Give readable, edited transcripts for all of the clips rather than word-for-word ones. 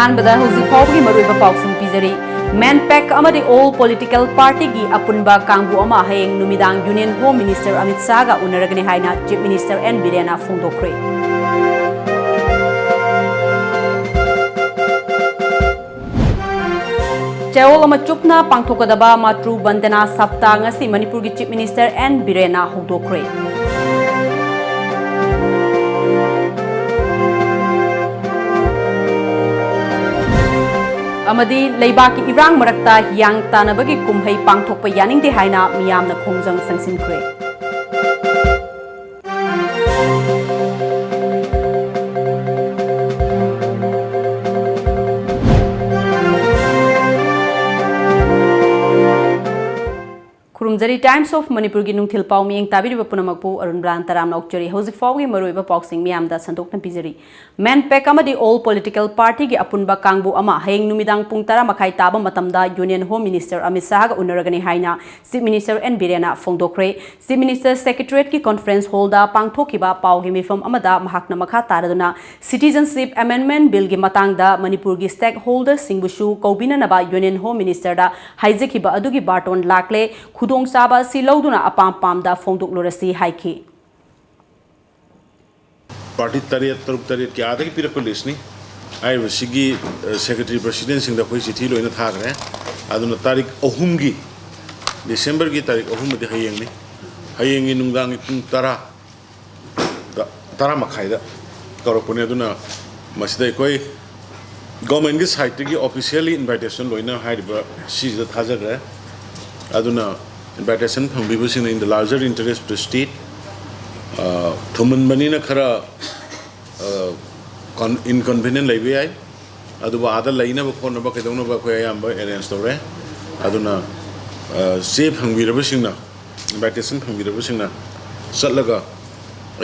अहानबदा हौजिक फाउबगी मरुइबा पाउसिंग पिजरी मैनपेक अमदी ऑल पॉलिटिकल पार्टी की अपुनबा कांगबु अमा हयेंग नुमिदांग union home minister Amit Shah गा उनरगने हाइना चीफ मिनिस्टर एन बिरेना फोंदोखरे चेओल अमा चुपना पांगथोकदबा मातृ बंदना सप्ताह ngasi मणिपुर की चीफ मिनिस्टर एन बिरेना होदोखरे अमदी लेबाकी इरांग मरक्ता यांग तानबगी कुमहै पांगथोकपा यानिंगदे हाइना मियामना खोंजंग संगसिनख्रे खुरुमजरी टाइम्स ऑफ मणिपुर की नुंगथिल पाउ मियंग ताबिरिबा पुनमकपु अरुणबला तराम नौकचरी हौजिक फाउगी मरुइबा पाउसिंग मियामदा संदोकन पिजरी मैनपेक अमदी ऑल पॉलिटिकल पार्टी की अपुनबा कांगबु अमा हयेंग नुमिदांग पुंग 10 मखाई ताबा मतमदा union home minister Amit Shah गा उनरगने हाइना चीफ मिनिस्टर एन बिरेना फोंदोखरे चीफ मिनिस्टर सेक्रेटरीट की कॉन्फ्रेंस हॉलदा पांगथोकिबा पाउगी मिफम अमदा महाकना मखा तारदुना सिटीजनशिप अमेंडमेंट बिल की मतांगदा मणिपुर की स्टेक होल्डर सिंगबुसु कौबिननबा यूनियन होम मिनिस्टर दा हाइजेखिबा अदुगी बाटोन लाकले खुदोंचाबा सि लौदुना अपाम पामदा फोंदोकलोरसी हाइखि पार्टी तरुक तरेट के आदि पीरप लिस्टनी आईबसिगी सेक्रेटरी प्रेसिडेंट सिंह दा कोई चिठी लोइना थागरे अदुना तारीख 3 की दिसंबर की तारीख 3 मदि हयेंगनी हयेंगी नुंगदांगी पुंग 10 मखाइदा कौरपने अदुना मसिदा कोई गवर्नमेंट की साइट की ऑफिशियली इनविटेशन लोइना हाइबा सिदा थाजगरे अदुना invitation फंगबिबसिन in the larger interest of the state थुमन बनीना खरा इनकन्वीनियंट लेबे आई अदुबा आदा लेना बखोन बा केदोनो बा खोय आम अरेंज तोरे अदुना से फंगबिरबसिना इनविटेशन फंगबिरबसिना चलगा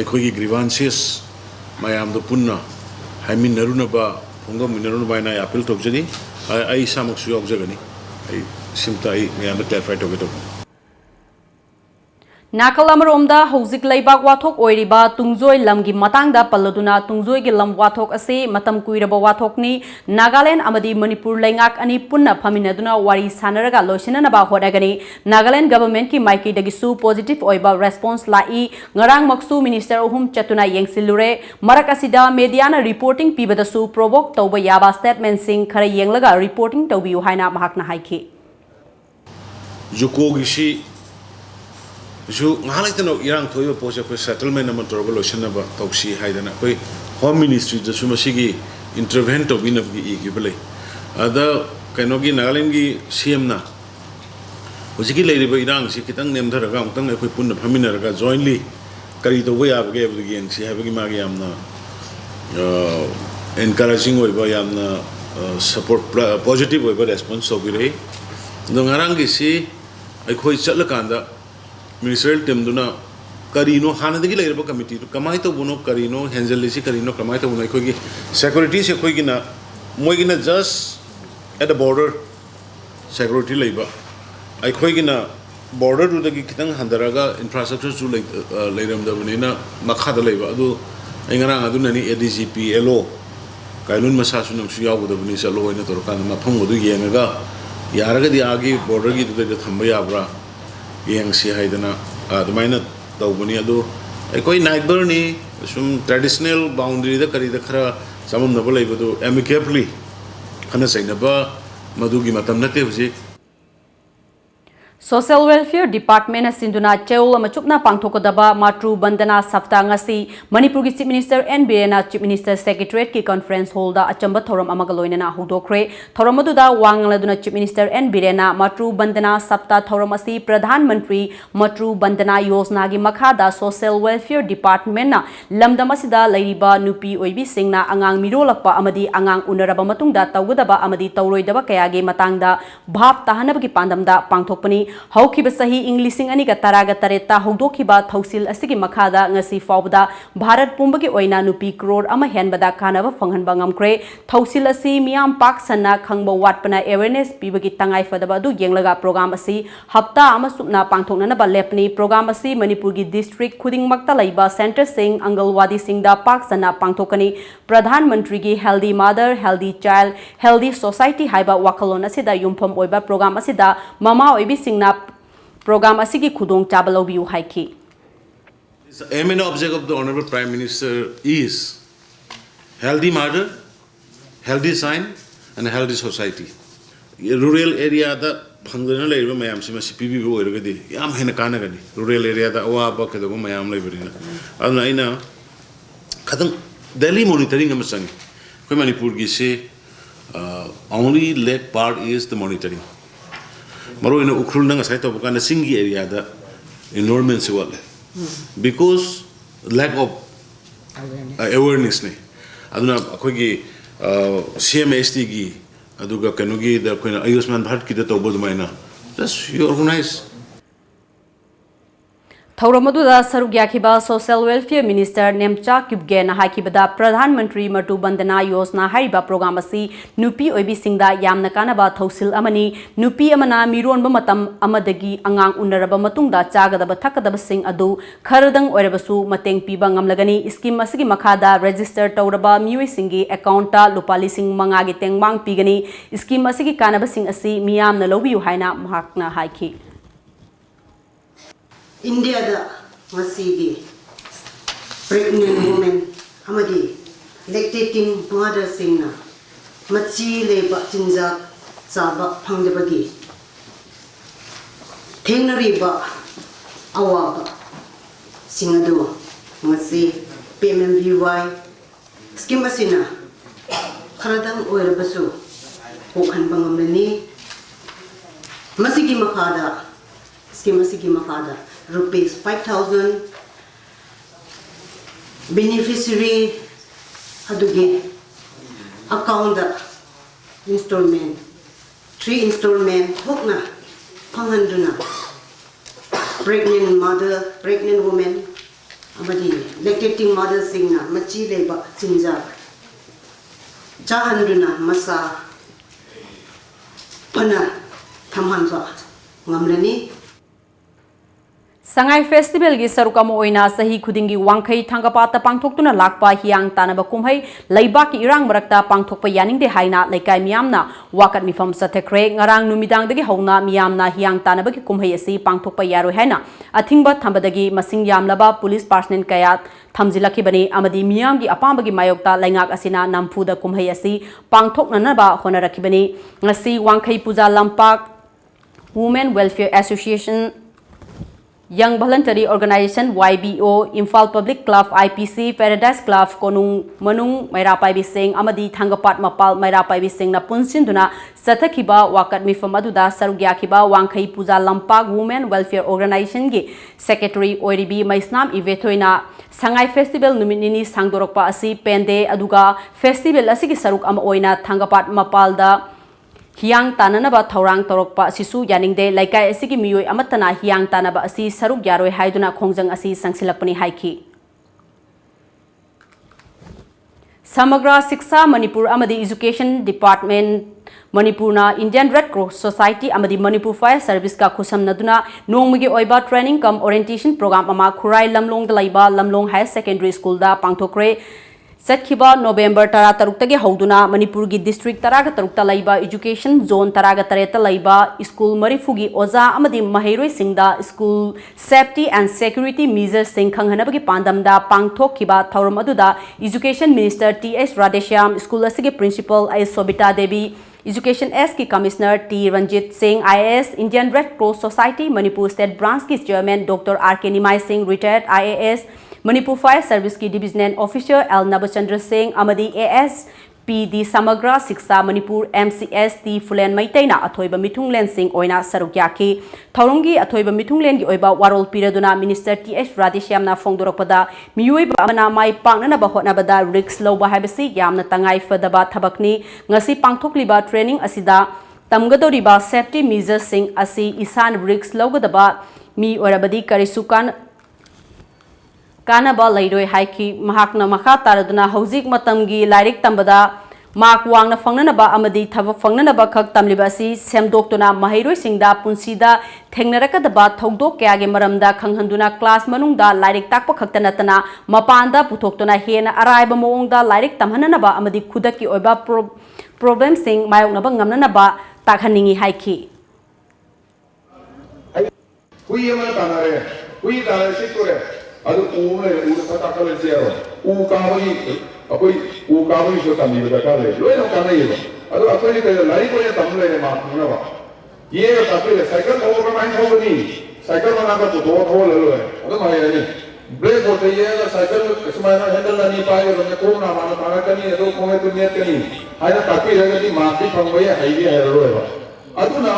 अखोगी ग्रीवांसेस मयाम दो पुन्ना हाइमिनरुनबा फंगमिनरुनबाइना अपील तोजनी आई सामक्सु योगजगनी आई सिमता आई मयाम क्लैरिफाई तोगे नाकल अमरोमदा हौजिक लेबाक वाथोक ओइरिबा तुंगजोय लमगी मतंगदा पल्लदुना तुंगजोय गी लम वाथोक असे मतम कुइरबा वाथोकनी नागालैंड अमदी मणिपुर लेंगाक अनि पुन्ना फमिनदुना वारी सानरगा लोइसिननबा होडगनी नागालैंड गवर्नमेंट की माइकीदगिसु पॉजिटिव ओइबा रेस्पॉन्स लाई ngarang maksu minister ohum chatuna yengsilure marak asida mediana reporting pibadasu provoke tawba yaba statement sing khara yenglaga reporting tawbiu haina mahakna haikhi जुकोगिसी जो नालाइतनो इरांग थोइबा पोसे को सेटलमेंट नम तोरबा लोसनबा तौसी हाइदना कोई होम मिनिस्ट्री दसु मसिगी इंटरवेंट तौबिनबगी इगिबले अदा कैनोगी नागालैंड की सीएम ना हुजिकी लेरिबा इरांग सि कितंग नेमधरगा उतंग कोई पुन्न फमिनरगा जॉइंटली करी तौबा याबगे बगी यंगसी हाबगी मागे यामना एनकरेजिंग होइबा यामना सपोर्ट पॉजिटिव होइबा रेस्पॉन्स तौबिरे नोंगारांगी सि अखोई चलकांदा मिनिस्ट्रियल टीम दुना करीनो हानदगी लेरबा कमिटी कमाई तो बुनो करीनो हैंजलिसी करीनो कमाई तो बुनो अखोगी सिक्योरिटी से अखोगी ना मोगी ना just at the border security लेबा अखोगी ना बॉर्डर दुदगी खितंग हंदरगा इंफ्रास्ट्रक्चर सु लेरमदबनेना मखादा लेबा अदु इंगरांग अदुननी एडीजीपी एलो काइलुन मसासु नंसु यावदबनी चलो होइना तोरकान मफंगदु येंगगा यारगदी आगे बॉर्डर की दुदे थंबा याब्रा यंगसी हाइदना अदमाइना तौबनी अदु अखोई नाइबरनी सुम ट्रेडिशनल बाउंड्री द करी द खरा सममनबा लेबदु एमिकेबली खना सैनबा मदुगी मतम नते हुजी सोशल वेलफेयर डिपार्टमेंट सिंधुना चेओल अमचुकना पांगथोकदबा मातृ बंदना सप्ताह ngasi मणिपुर की चीफ मिनिस्टर एन बिरेना चीफ मिनिस्टर सेक्रेटरीट की कॉन्फ्रेंस हॉल दा अचंबा थोरम अमगा लोइनना हुदोखरे थोरम अदुदा वांगलदुना चीफ मिनिस्टर एन बिरेना मातृ बंदना सप्ताह थोरम असि प्रधानमंत्री मातृ बंदना योजना की मखादा सोशल वेलफेयर डिपार्टमेंट ना लमदम असिदा लैरिबा नुपी ओइबी सिंगना अंगांग मिरोलकपा अमदी अंगांग उनरबा मतुंगदा तौगदबा अमदी तौरोइदबा कयागे मतंगदा भाव ताहनबगी पांदमदा पांगथोकपनी haukiba sahi ing lising ani ga taraga tareta hongdokiba thausil asigi makhada ngasi fawbada Bharat pumbagi oina nupi crore ama henbada kanaba phanghanba ngamkre thausil asi miyam pak sanna khangba watpana awareness pibagi tangai fadaba du yenglaga program asi hapta ama supna pangthokna ba lepni program asi Manipur gi district khuding makta laiba center sing angalwadi singda pak sanna pangthokani Pradhan Mantri gi healthy mother healthy child healthy society haiba wakalon asida yumpham oiba program asida mama oibi singna program asigi khudong chabalobiu haiki. The aim and object of the Honorable Prime Minister is healthy mother, healthy sign, and a healthy society. Rural area da phangdana leiba mayam sima CPB go ergadi yam hena kana gani rural area da awa ba kedo mayam leibrina adna ina khadang daily monitoring am sang koi Manipur gi se only leg part is the monitoring maro ina ukhul nang sai to kana singi area da enrollment se wala because lack of awareness ne aduna khoi gi CMST gi aduga kanugi da koina Ayushman Bharat ki da tawbod maina just you organize Thauramadu saruk yakhiba Social Welfare Minister Nemcha Kibgen hakibada Pradhan Mantri Matu Bandana Yosna hariba program asi nupi oibi singda yamna kanaba thausil amani nupi amana mironba matam amadagi angang unaraba matungda chagadaba thakadaba sing adu kharadang oirabasu mateng piba ngamlagani scheme asigi makhada register tawraba mioi singi account ta lupa lising manga gi tengmang pigani scheme asigi kanaba sing asi miyamna lobiu haina mahakna haiki India da masigi pregnant women amadi lactating mother singna machi leba chinja chaba phangdebagi thengnari ba awa ba singadu masi PMMBY scheme asina kharadang oirabasu okhan bangamani masigi makhada scheme asigi makhada rupees 5,000 beneficiary adugi account installment 3 installment hokna phanghanduna pregnant woman amadi lactating mother singna machi leba chinja chahanduna masa pana thamhanwa ngamlani Sangai Festival gi sarukam oina sahi khudingi wangkhai thangapata pangthoktuna lakpa hiang tanaba kumhai leiba ki irang marakta pangthokpa yaningde haina leikai miyamna wakat mifam sathekre ngarang numidang dagi hauna miyamna hiang tanaba ki kumhai asi pangthokpa yaroi haina athingba thambadagi masing yamlaba police personnel kaya thamjilaki bani amadi miyam gi apambagi mayokta laingak asina nampuda kumhai asi pangthoknanaba honaraki bani ngasi wangkhai puja lampak Women Welfare Association Young Voluntary Organization YBO, Imphal Public Club IPC, Paradise Club Konung Manung Mairapai Bising Amadi Thangapat Mapal Mairapai Bising na punsinduna Sathakiba Wakat Mifam aduda Sarugyakiba Wangkhai Puja Lampak Women Welfare Organization gi Secretary Oiribi Maisnam Ivetoina Sangai Festival numinini sangdorokpa asi pende aduga festival asigi saruk ama oina Thangapat Mapalda Hiang tananaba thaurang torokpa sisu yaningde laikai asigi miyoi amatana hiang tanaba asi saruk yaroi haiduna khongjang asi sangsilakpani haiki Samagra Shiksha Manipur amadi Education Department Manipurna Indian Red Cross Society amadi Manipur Fire Service ka khusamnaduna nongmagi oiba training cum orientation program ama Khurai Lamlong dalaiba Lamlong Higher Secondary School da pangthokre Satkiba November Tara Taruktage Hauduna, Manipur gi District Taraga Tarukta Laiba Education Zone Taraga Tareta Laiba School Marifugi Oza Amadi Mahiroi Singda School Safety and Security Measures Sing Khanghanabagi Pandamda Pangthok Kiba Thaurumaduda Education Minister T.S. Radheshyam School Asigi Principal I. Sobita Devi Education S की Commissioner T. Ranjit Singh IAS Indian Red Cross Society Manipur State Branch की Chairman Dr. R.K. Nimai Singh Retired IAS Manipur Fire Service की Divisional Officer L. Nabachandra Singh Amadi AS PD Samagra Shiksha Manipur MCS T. Fulen Maitaina Athoiba Mithunglen Singh Oina Sarukyaki Thaurongi Athoiba Mithunglen gi Oiba Warol Piraduna Minister T.S. Radheshyamna Fongdorakpada Miyoi Amana Mai Pangnana Bahotnabada Risk Loba Habasi Yamna Tangai Fadaba Thabakni Ngasi Pangthokliba Training Asida tamgadoriba safety measures sing asi isan risks logadaba mi orabadi karisu kanaba lairoi haiki mahakna makha taraduna hauzik matamgi lairik tambada mak wangna fangnanaba amadi thaba fangnanaba khak tamliba asi semdoktuna mahairoi singda punsida thengnarakadaba thogdok kyage maramda khanghanduna class manungda lairik takpa khakta natana mapanda puthokuna hena araiba moongda lairik tamhananaba amadi khudaki oiba problem sing mayoknaba ngamnanaba takhaningi haiki hui ama tanare hui tanare sikore adu ule ule patakale zero kawi apoi kawi so tambi bakale loi no kana yelo adu apoi ke lai ko ya tamle ma na ba ye ka apoi cycle ho ba mai ho ni cycle bana ka to ho le lo adu ma ye ni break होते ये cycle इसमें ना handle नहीं पाएगा तो मैं कौन ना मानो ताना कनी है तो कौन है तो नियत कनी है ना काफी रहेगा कि मार्केट फंगवे है हाईवे है रो है अदुना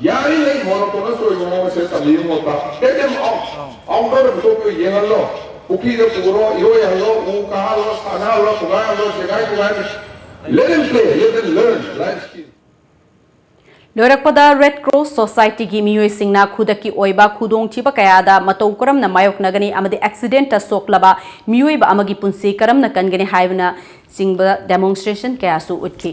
यारी नहीं मोनोटोनस हो गया वो से तभी होता टेक देम आउटडोर तो कोई ये लो उकी के पूरा यो ये लो वो कहां लो साना लो पुगाया लो जगह let them play let them learn life skills Lorakpada Red Cross Society gi miyoi singna khudaki oiba khudong thiba kayada matou karamna mayok nagani amadi accident ta soklaba miyoi ba amagi punsi karamna kangani haibna singba demonstration kayasu utki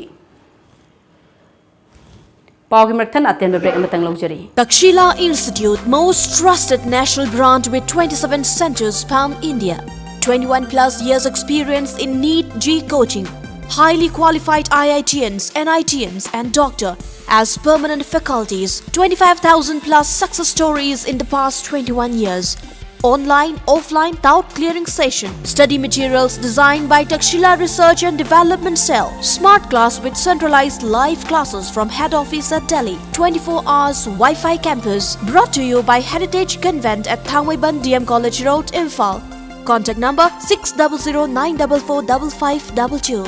Pawgi Marthan attend break amatang logjari Takshila Institute, most trusted national brand with 27 centers span India. 21 plus years experience in NEET G coaching. Highly qualified IITians, NITians and doctor as permanent faculties. 25,000 plus success stories in the past 21 years. Online, offline, doubt clearing session. Study materials designed by Takshila Research and Development Cell. Smart class with centralized live classes from head office at Delhi. 24 hours Wi-Fi campus. Brought to you by Heritage Convent at Thangwaiban DM College Road, Imphal. Contact number 6009445522.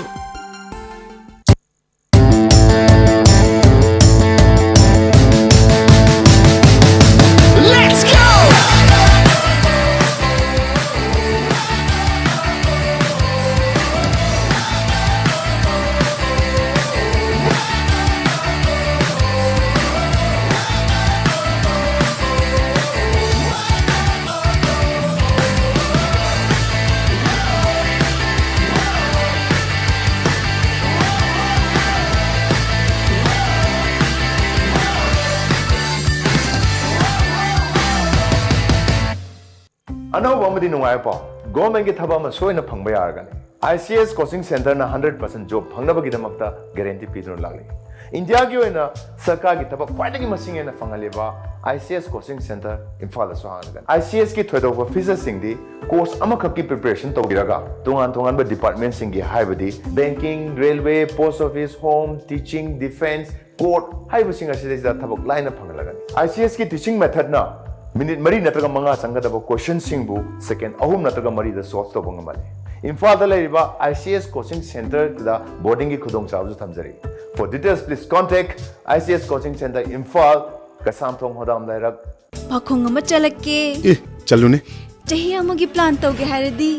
अनौब अमदी नुंगाय pav government की थबा सोयना फंगबा यारगनी ICS coaching centre ना 100% job फंगनबगिदमक्ता guarantee पीदुन लागली India की ओइना सरकार की थबा ख्वाइदगी मसिंग एना फंगलेबा ICS coaching centre Imphal दा सोहानगन ICS की थोदोबा feature सिंगदी course अमखक की preparation तोगिरागा तोंगान बा डिपार्टमेंट सिंगी हाइबदी banking railway post office home teaching defence court हाइबसिंग असिदा थबक लाइन फंगलगन ICS की टीचिंग मेथड ना मिनिट मरी नत्रगा मंगा संगदब क्वेश्चन सिंगबु सेकेंड अहुम नत्रगा मरी द सॉल्व तोब ngमले इम्फाल द लेरिबा ICS कोचिंग सेंटर दा बोर्डिंग की खुदोंग चाबजु थमजरी for details please contact ICS coaching centre Imphal कसम थोंग होदाम लाइरक पाखोंग अमा चलके ए चलुने चही अमगी प्लान तौगे हारदी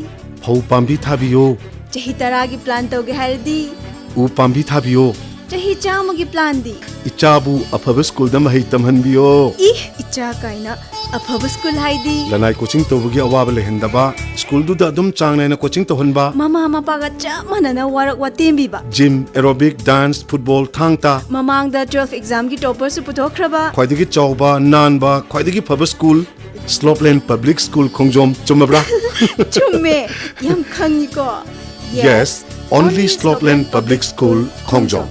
फौ पाम्बी थाबियो चही तरागी प्लान तौगे हारदी उ पाम्बी थाबियो चही चामगी प्लान दी इचाबु अफब स्कूल द महै तमहनबियो इ इचा काइना अफब स्कूल हाइदी लनाई कोचिंग तोबगी अवाब लेहंदबा स्कूल दुदा अदुम चांगनाइना कोचिंग तोहनबा ममा मपागा चा मनना वारक वातेमबिबा gym aerobic dance football Thangta ममांग द 12 एग्जाम की टॉपर सु पुथोखरबा ख्वाइदगी चौबा नानबा ख्वाइदगी फब school Slopeland public school Khongjom चुमबरा चुम्मे यम खंगिको yes only Slopeland public school Khongjom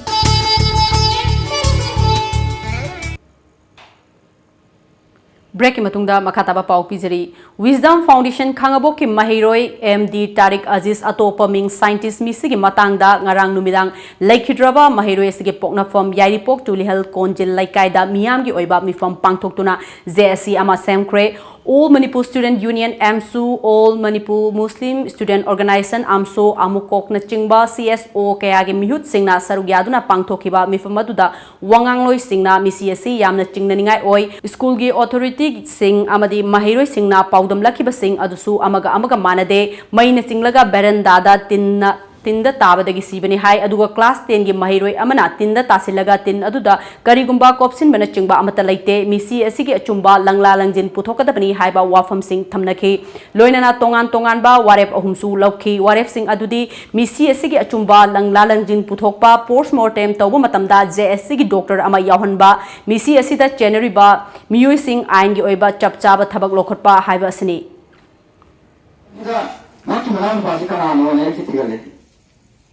Break matungda makataba pau pizari Wisdom Foundation khangabo ki mahiroi MD Tariq Aziz atopa ming scientist misigi matangda ngarang numidang laikhidraba mahiroi sige pokna form yairi pok tulihal konjil laikaida miyam gi oiba mi form pangthoktuna JSC ama semkre All Manipur Student Union AMSU All Manipur Muslim Student Organization AMSO amukok na chingba CSO kayagi mihut singna sarugyaduna pangthokiba mifamaduda wangangloi singna MCSC yamna chingnaningai oi school gi authority sing amadi mahiroi singna paudam lakiba sing adusu amaga manade maina chinglaga beranda da tinna tinda tabadagi sibani hai aduga class 10 gi mahiroi amana tinda tasilaga tin aduda karigumba kopsin bana chingba amata laite misi asigi achumba langla langjin puthokadabani haiba wafam sing thamnaki loinana tongan ba warep ahumsu lokhi warep sing adudi misi asigi achumba langla langjin puthokpa post mortem tawba matamda JSC gi doctor ama yawhanba misi asida January ba miyoi sing ain gi oiba chapchaba thabak lokhotpa haiba asini Maki malam pasti kan anu ni kita lihat.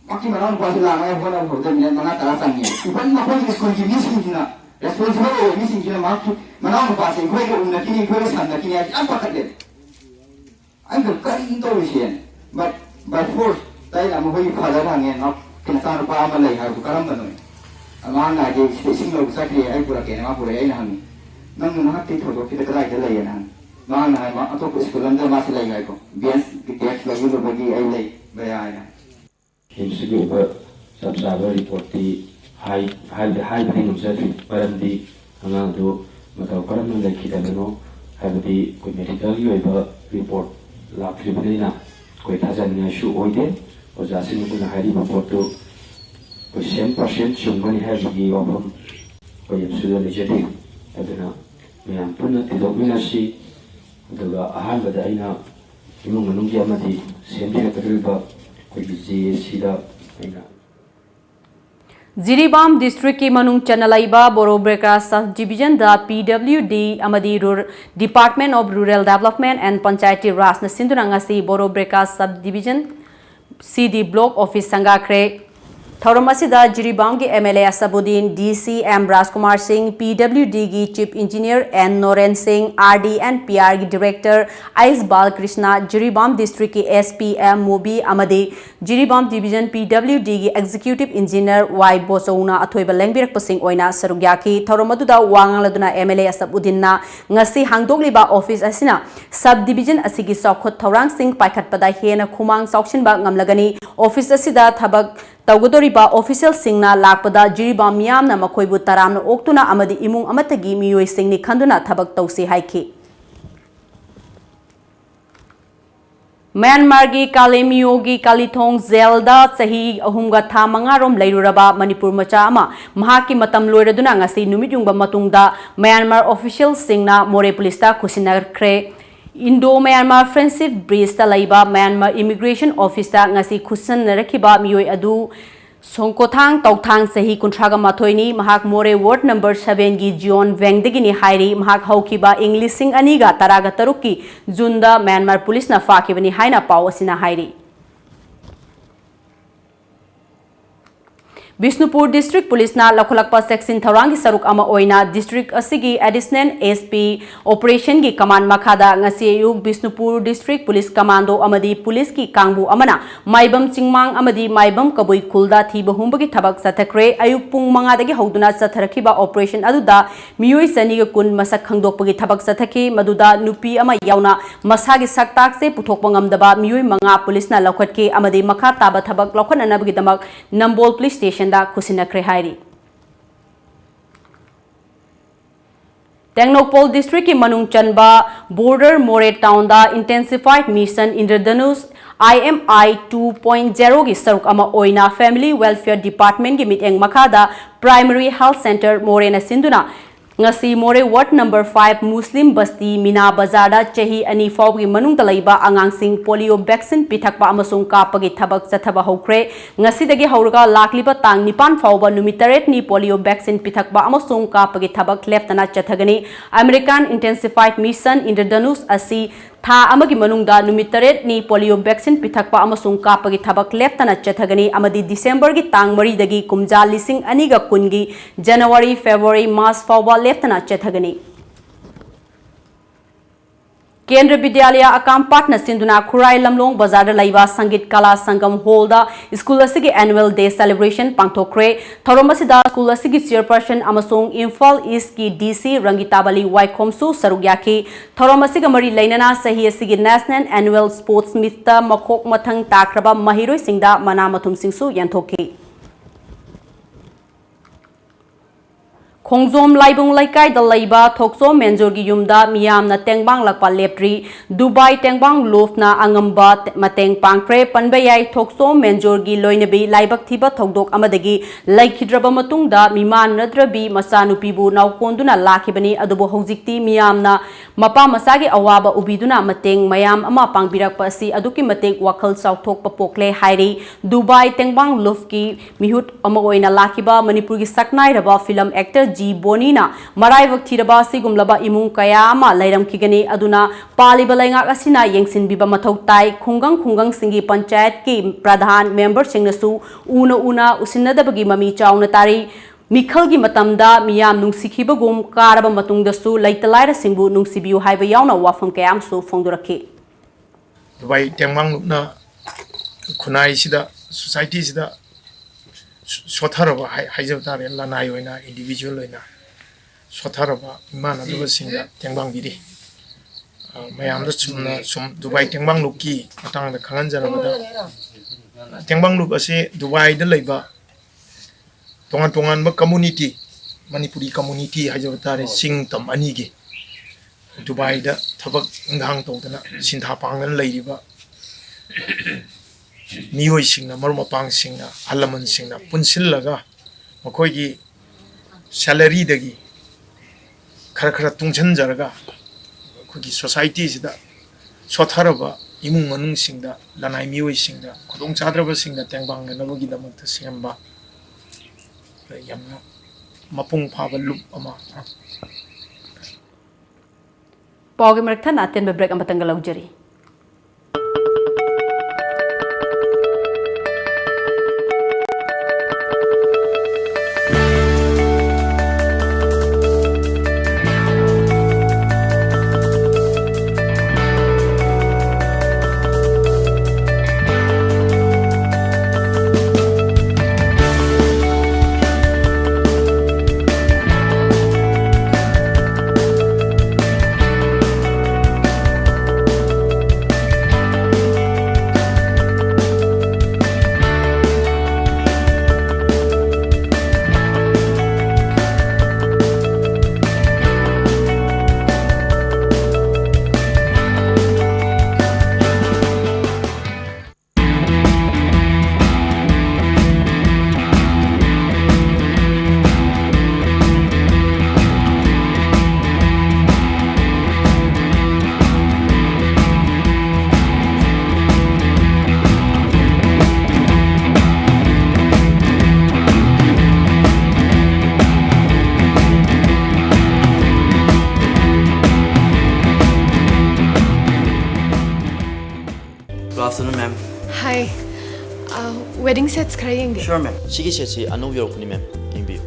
Maki malam pasti lang ay bukan hotel ni mana terasan ni. Iban nak pun sekolah ni misi na. Responsible misi ni maki malam pasti kau itu nak kini kau itu sana kini apa kerja? Angkat kari itu usian. But by force, saya nak mohon father hangen nak kena sana pa amal lagi harus karam mana. Amal nak je single sakri ay pura kena apa pura ay nahan. Nang nak tidur kita kerai kerai nahan. Mana ay atau sekolah anda masih lagi ay ko. Bias kita lagi berbagi ay lagi bayar. Himsigi uba sabsaba report di high bring observatory parandi angang do matau karam nang lagi kita no habdi ko medical yo iba report la kribina ko tajan ni issue oide o jasin ko na hari report to ko 100% chungani habdi obam ko yamsudo lejadi aduna meyam punna tidogina si aduga ahanbada aina imong manunggi amadi sembirakarilba ko GSC da aina Jiribam district ki manung chanalaiba Borobreka sub division da PWD amadi Department of Rural Development and Panchayati Raj na sinduna ngasi Borobreka sub division CD block office sangakre Thauramasi da Jiribam ki MLA Asabudin DC M Rajkumar Singh PWD ki Chief Engineer N Noren Singh RD and PR ki Director Ais Bal Krishna Jiribam District ki SPM Mobi Amadi Jiribam Division PWD ki Executive Engineer Y Bosauna Athoiba Lengbirak Pasing Oina Sarugyaki Thauramadu da Wangaladuna MLA Asabudin na ngasi hangdogliba office asina subdivision asigi Saukhot Thaurang Singh Paikhatpada hena khumang saukshin ba ngamlagani office asida thabak Taugodoriba official singna lakpada Jiribam miyamna makoibu taramna oktuna amadi imung amatagi miyoi singni khanduna thabak tausi haiki Myanmar gi Kalemiogi Kalithong Zelda sahi ahumga tha mangarom leiruraba Manipur macha ama mahaki matam loiraduna ngasi numit yungba matungda Myanmar official singna More police ta khusinakre Indo-Myanmar Friendship Bridge ta laiba Myanmar Immigration Office ta ngasi khusan rakhiba miyoi adu Songkothang Tauthang sahi kuntraga mathoini mahak More ward number 7 gi John Wengdegini hairi mahak haukiba English sing aniga taraga taruki Junda Myanmar police na fakibani haina pawasina hairi Bishnupur District Police na Lakholakpa Section Tharangi Saruk ama oina District asigi Additional SP Operation gi command makhada ngasi ayuk Bishnupur District Police Commando amadi police ki kangbu amana Maibam Chingmang amadi Maibam Kabui Khulda thiba humbagi thabak sathakre ayuk pung manga dagi hoduna satharakiba operation aduda miyoi sani ga kun masak khangdokpagi thabak sathaki maduda nupi ama yauna masagi saktak se puthokpa ngamdaba miyoi manga police na lokhatki amadi makha taba thabak lokhananabagi damak Nambol Police Station da kusinakre hairi Tengnopol District ki Manung Chanba Border More Town da Intensified Mission Indradhanus IMI 2.0 ki saruk ama oina Family Welfare Department ki miteng makada Primary Health Center More na sinduna ngasi More Ward number 5 Muslim Basti Mina Bazada Chahi ani fawgi manung talaiba angang sing polio vaccine pithakpa amasung kapagi thabak chathaba hokre ngasi dagi hauraga lakliba tang nipan fawba numitaret ni polio vaccine pithakpa amasung kapagi thabak leftana chathagani American Intensified Mission Indradhanus asi tha amagi manungda numitaret ni polio vaccine pithakpa amasung kapagi thabak leftana chathagani amadi December gi tang mari dagi kumja lising aniga kungi January February March fawba leftana chathagani Kendra Vidyalaya Akampat na sinduna Khurai Lamlong Bazar da laiba Sangit Kala Sangam Hall da school asigi annual day celebration pangthokre Thoromasida school asigi chairperson amasung Imphal East ki DC Rangitabali Waikhomsu sarugyaki Thoromasiga mari lainana sahi asigi national annual sports meet ta makhok mathang takraba mahiroi singda mana mathum singsu yanthoki Khongjom Laibung Laikai da Laiba Thokso Menjorgi Yumda Miyamna Tengbang Lakpa Lepri Dubai Tengbang Lofna Angamba Mateng Pangkre Panbayai Thokso Menjorgi Loinabi Laibak Thiba Thokdok Amadagi Laikhidraba Matungda Miman Nadrabi Masanupibu Naukonduna Lakibani Adubo Hojikti Miyamna Mapa Masagi Awaba Ubiduna Mateng Mayam Ama Pangbirak Pasi Aduki Matek Wakal Sautok Papokle Hairi Dubai Tengbang Lofki Mihut Amagoina Lakiba Manipurgi Saknai Raba Film Actor G Bonina Maraivak Tiraba Sigumlaba Imung Kayama Lairam Kigani Aduna Pali Balenga Asina Yengsin Biba Matautai Kungang Singi Panchayat Ki Pradhan Member Singnasu Una Usinadabagi Mami Chaunatari Mikhalgi Matamda Miyam Nungsikibagum Karaba Matungdasu Laitalaira Singbu Nungsibiu Haiba Yauna Wafam Kayam Su Fonduraki Dubai Temang na Kunai Sida Society Sida Sotharaba Haizatari Lanayoina individual Sotharaba Mana Dubasinga Tengbang Bidi Mayam the Sum Dubai Tengbang Luki Atang the Kanjanabada Tengbang Lubase Dubai the Labor Tongan community Manipuri community Haizatari Sing Tam Anigi Dubai the Tabak Hang Totana Sintapang and Ladyba Nioi Singna, Marmapang Singna, Alaman Singna, Punsilaga, Makogi, Salary Dagi, Karakaratung Chanjaraga, Kuki societies that Sotaraba, Imunganung Singda, Lanai Mioi Singda, Kodong Chadraba Singda, Tangbang, and Navagi Damata Singamba Yamna Mapung Pava Loop Ama. Poggy Mertan attend the break Amatangalogeri. Good afternoon, ma'am. Hi. Wedding sets karayengi. Sure, ma'am. Sigi seti anu yorokuni, ma'am. Imbiyo.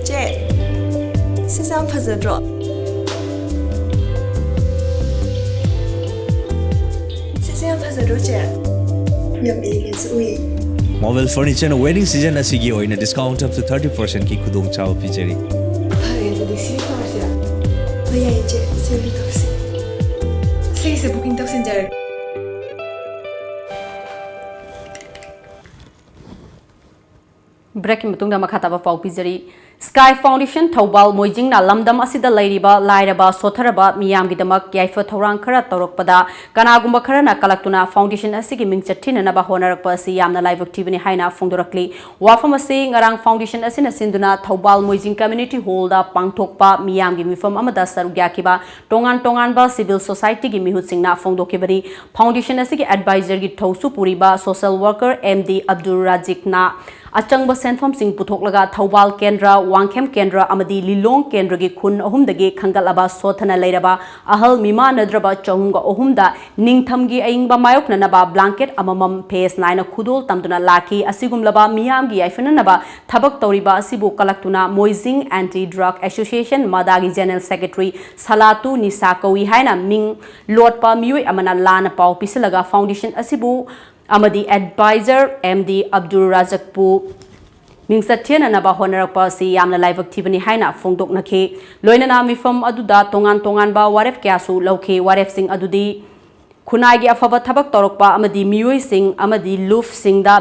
Che, sisam phazadro. Sisam phazadro che. Yam is we. Mobile furniture wedding season asigi oina discount up to 30% ki khudong chaw pijari. Oye, che, sirvi topsi. Say se booking topsin jar. Breaking Matunda Makataba Fau Pizari Sky Foundation Taubal Mojing na Lamdam Asida Lairiba Lairaba Sotaraba Miyam Gidamak Yaifa Torang Kara Torokpada Kanagumba Karana Kalaktuna Foundation Asigi Mingchatina Naba Honarakpa Siyamna Live Activity Haina Fondorakli Wafamasi Ngarang Foundation Asina Sinduna Taubal Mojing Community Holda Pangtokpa Miyam Gimifam Amada Sarugyakiba Tongan Ba Civil Society Gimihusingna Fondokibari Foundation Asigi Advisor Gitosu Puriba Social Worker MD Abdul Razikna Achangba Senfam Sing Putoklaga Taubal Kendra Wangkem Kendra Amadi Lilong Kendra gi Kun Ohumdagi Kangalaba Sotana Lairaba Ahal Mima Nadraba Chahunga Ohumda Ningthamgi Aingba Mayokna Naba Blanket Amamam Pace Naina Kudul Tamduna Laki Asigumlaba Miyamgi Aifananaba Tabak Toriba Asibu Kalaktuna Moizing Anti-Drug Association Madagi General Secretary Salatu Nisakawi Haina Ming Lordpa Miui Amana Lana Pau Pisalaga Foundation Asibu Amadi Advisor MD Abdul Razakpu Mingsatiana Naba Honorapa Si Yamna Live Activity Haina Fongdok Nake Loinana Mifam Aduda Tongan Ba Waref Kyasu Loke Waref Sing Adudi खुनाई अफब थबक तौरप मियोई लूफ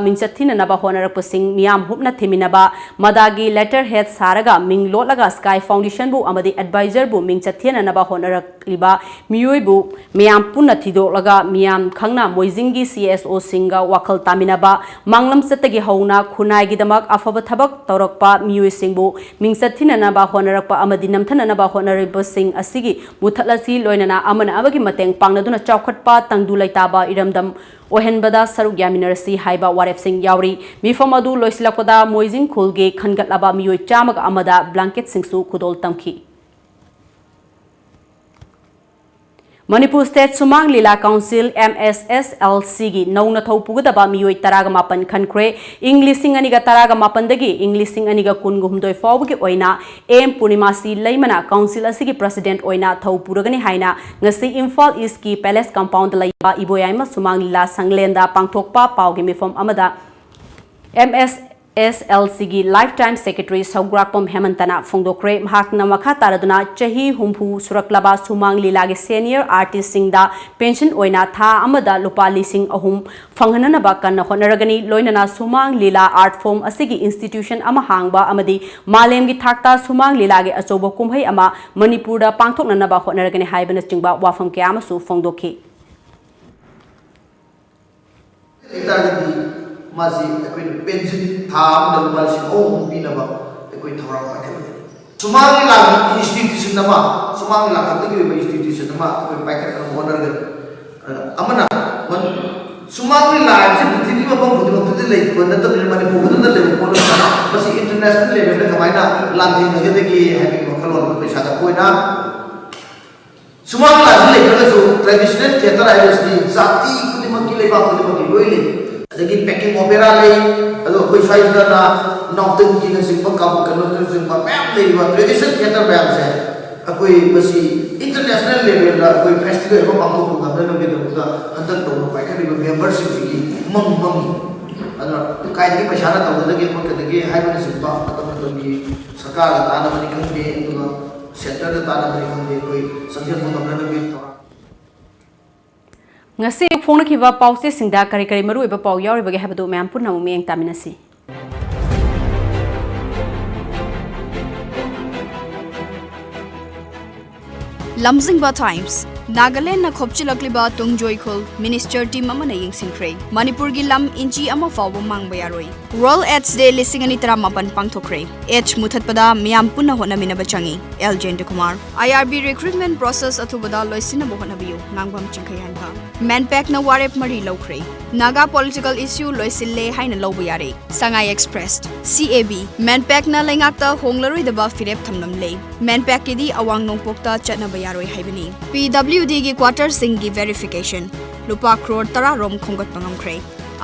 मिंचथिनब होनरपसिंग मियाम हुपना थिमिनबा मदागी लेटर हेड सारगा मिंग लोटलगा स्काई फाउंडेशन बु एडवाइजर बु मिंचथिनब होनरक्लिबा मियोइबु मियाम पुन्ना थिदोलगा मियाम खंगना मोइजिंगी CSO सिंगा वाखल तामिनबा मांगलम सतगी हौना खुनाई दमक अफब थबक तौरप मियोइ सिंगबु मिंचथिनब होनरप नमथनब होनरबसिंग असिगी मुथलसी लोइनना अमन अबगी मतेंग पांगनदुना चौखटपा तंगदु लैताबा इरमदम ओहनबदा सरुक यामिनरसी हाइबा वारेपसिंग यावरी मिफम अदु लोइसिलकपदा मोइजिंग खुलगे खनगतलाबा मियोइ चामग अमदा ब्लैंकेट सिंगसु खुदोल तमखी मणिपुर स्टेट सुमांग लीला काउंसिल MSSLC गी नौना थौपुगदबा मियोइ तरागा मापन खनख्रे इंग लिसिंग अनिगा तरागा मापनदगी इंग लिसिंग अनिगा कुनगुमदोय फावबगी ओइना एम पूर्णिमासी लैमना काउंसिल असिगी प्रेसिडेंट ओइना थौपुरगनी हाइना ngasi इम्फाल ईस्ट की पैलेस कंपाउंड लैबा इबोयाइमा सुमांग लीला संगलेंदा पांगथोकपा पावगी मिफम अमदा MSSLC की लाइफ टाइम सेक्रेटरी सौग्राकपम हेमंतना फोंदोक्रे महाकना मखा तारदुना चही हुंफु सुरक्लबा सुमांग लीला के सीनियर आर्टिस्ट सिंगदा पेंशन ओइना था अमदा लुपा लिसिंग अहुम फंगननबा कन्न होनरगनी लोइनना सुमांग लीला आर्ट फॉर्म असिगी इंस्टीट्यूशन अमा हांगबा अमदी मालेम की थाकता सुमांग लीला के अचौब कुमहै अमा मणिपुरदा पांगथोकननबा होनरगनी हाइबन चिंगबा वाफम कयामसु फोंदोखी मासी अखोई पेंशन था लुपासी ओम पीनबा अखोई थौरा पाइखत सुमांग लाग इंस्टीट्यूशन नमा सुमांग लाग तगी इंस्टीट्यूशन नमा अखोई पाइखत होनरगन अमना वन सुमांग लाग से पृथ्वी मफम खुदिमक्तदि लेबो नतबनि मणिपुरदन लेबो पोलो मसी इंटरनेशनल लेवल में कमाइना लांथि नगदगी हैबी वखलोन पैसा दा कोइना सुमांग लाग लेखरसु ट्रेडिशनल थिएटर आइबसनी जाति खुदिमक्की लेबा खुदिमक्की लोइले अदगी पैकिंग ओपेरा ले अदो कोई साइजना नॉक्टन की नसिंबा काबू कनो नसिंबा मैम लेबा ट्रेडिशनल थिएटर बैम से कोई बसी इंटरनेशनल लेवल ला कोई फेस्टिवल को पांगो को गबन में दमुदा अंतर तो पाइखा लिबा मेंबरशिप की मंग अदो कायदगी पैसा ना तबदगी को कदगी हाइबन सिंबा अदो की सरकार ताना बनी खंगे अदो सेंटर ताना बनी खंगे कोई संजन को गबन में ngasi phone khiba pause singda kari kari maru eba pau yauri bage habadu myam purna mu meng taminasi lamjingba times Nagaland na khopchilakliba tungjoikhol minister team amana yingsinkhre Manipur gi lam inchi ama fawo mangba yaroi World AIDS Day lisingani tara mapan pangthokre H muthatpada miyam punna honamina bachangi L Jayant Kumar IRB recruitment process athubada loisina bohanabiu nangbam chingkhai hanba manpack na warep mari lokre Naga political issue loisille haina lobu yare Sangai expressed CAB manpack na lengakta honglaroi daba firep thamnam le manpack ki di awang nongpokta chatna bayaroi haibani PWD की quarter Singh की verification रुपा करोड़ तरा रोम खोंगत पंगमख्रे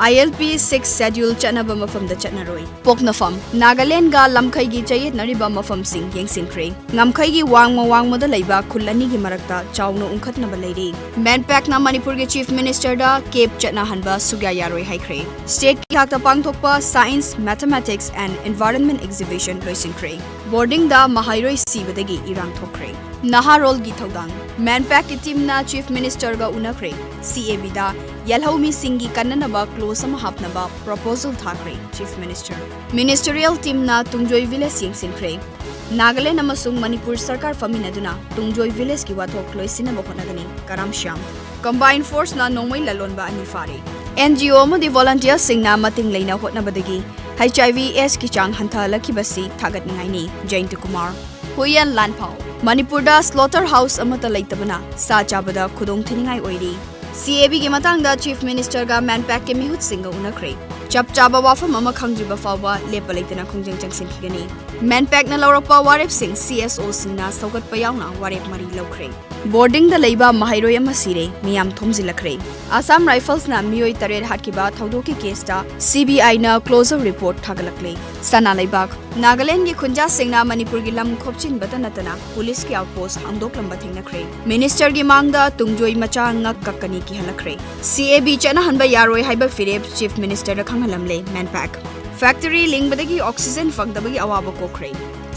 ILP 6 schedule चनब मफम the चनरोई पोकनफम Nagaland गा लमखै गी चयet नरिबा मफम सिंह यंगसिनख्रे ngमखै गी वांग मद लैबा खुलनी की मरकता चावनो उंखतनब Larry manpack ना मणिपुर के चीफ मिनिस्टर दा केप चना हनबा सुग्या यारोई हाइख्रे स्टेट की हाकता पांगथोकपा science mathematics and environment exhibition लोइसिनख्रे बोर्डिंग दा महाइरोई सीबदगी इरांग थोखरे नाहारोल की थौदांग मैनपैक की टीम ना चीफ मिनिस्टर गा उनख्रे CAB दा यलहौमी सिंह की कन्ननबा क्लोज अमा हापनबा प्रपोजल थाख्रे चीफ मिनिस्टर मिनिस्टरियल टीम ना तुंगजोई विलेज यंगसिनख्रे नागालैंड अमसुंग मणिपुर सरकार फमिनदुना तुंगजोई विलेज की वाथोक लोइसिनबा होनगनी कराम श्याम कंबाइन फोर्स ना नोंमै ललोनबा अनि फारे NGO अमदि वॉलंटियर सिंह ना मतिंग लेना होटनबदगी HIV/AIDS की चांग हंथालखिबसी थागतनिंगाइनी जयंत कुमार हुयन लानफाउ मणिपुर दा स्लॉटर हाउस अमता लैतबना सा चाबदा खुदोंग थिनिंगाई ओइरी CAB की मतंगदा चीफ मिनिस्टर गा मैनपैक के मिहुत सिंह उनख्रे चप चाबा वाफम अमा खंगजिबा फावबा लेप लैतना खुंजंग चंगसिनखिगनी मैनपैक ना लौरकपा वारेप सिंह CSO सिंहना सौगतपा यावना वारेप मरी लौख्रे बोर्डिंग दा लैबा महाइरोय अमा सिरे मियाम थोमजिलख्रे आसाम राइफल्स ना मियोय तरेर हाटकिबा थौदोकी केसता CBI ना क्लोजर रिपोर्ट थागलखले सना लैबाक नागालैंड की खुंजा सिंहना मणिपुर की लम खोपचिन बतनतना पुलिस की आउटपोस्ट हांगदोकलंबा थेंगनख्रे मिनिस्टर की मांगदा तुंगजोई मचा ngak kakani की हलखरे CAB चना हनबा यारोय हाइबा फिरेप चीफ मिनिस्टर खंगलमले मैनपैक फैक्ट्री लिंगबदगी ऑक्सीजन फंगदबगी अवाब कोखरे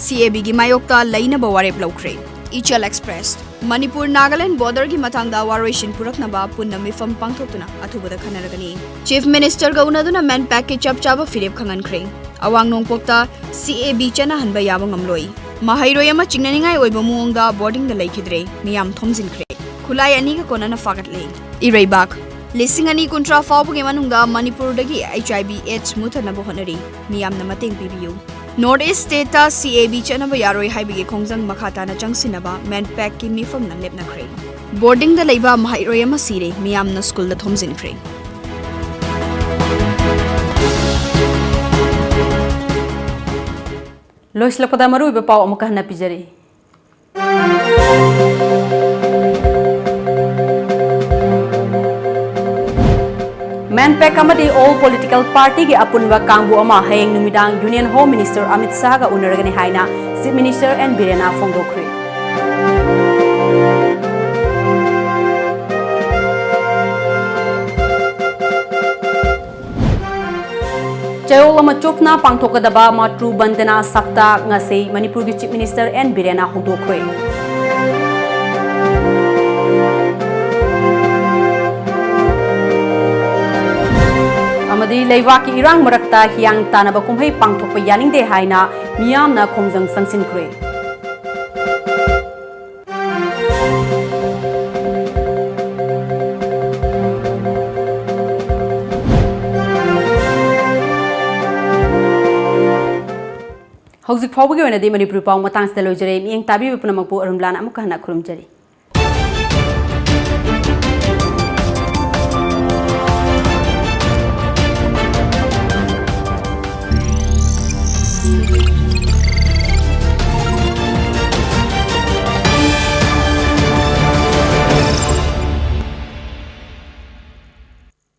CAB की मायोक्ता लैनबा वारेप लौख्रे इचल express Manipur Nagaland border gi matangda waroishin puraknaba punna mifam pangthokuna athubada khanaragani. Chief Minister ga unaduna man package chap chaba firep khangankhre. Awang nongpokta CAB chana hanba yaba ngamloi. Mahairoi ama chingnaningai oiba muongda boarding da laikhidre miyam thomjinkhre. Khulai ani ga konana fagatle. Ireibak Lisingani kuntra fawbugi manungda Manipur dagi HIV AIDS muthanaba honari miyamna mateng pibiyu. North East State CAB chanaba yaroi haibigi khongjang makhata na changsinaba manpack ki mifam na lepna khre. Boarding da leiba mahairoi ama sire miyamna school da thomjin khre. Lois lapada maru iba pau amuka hana pijari. Manpack amadi all political party gi apunwa kangbu ama hayeng numidang Union Home Minister Amit Shah ga unaragani haina Chief Minister and Birena Fongdokre. Chayol ama chopna pangthokadaba matru bandana sapta ngase Manipur gi Chief Minister and Birena Hongdokre. Amadi leivaki irang marakta hiang tanaba kumhei pangthokpa yaningde haina miyamna khongjang sangsinkhre. Hauzik phawbagi oinadi Manipur paw matangsta loijare mieng tabi punamakpu ARUNBALA amuka hana khurumjari.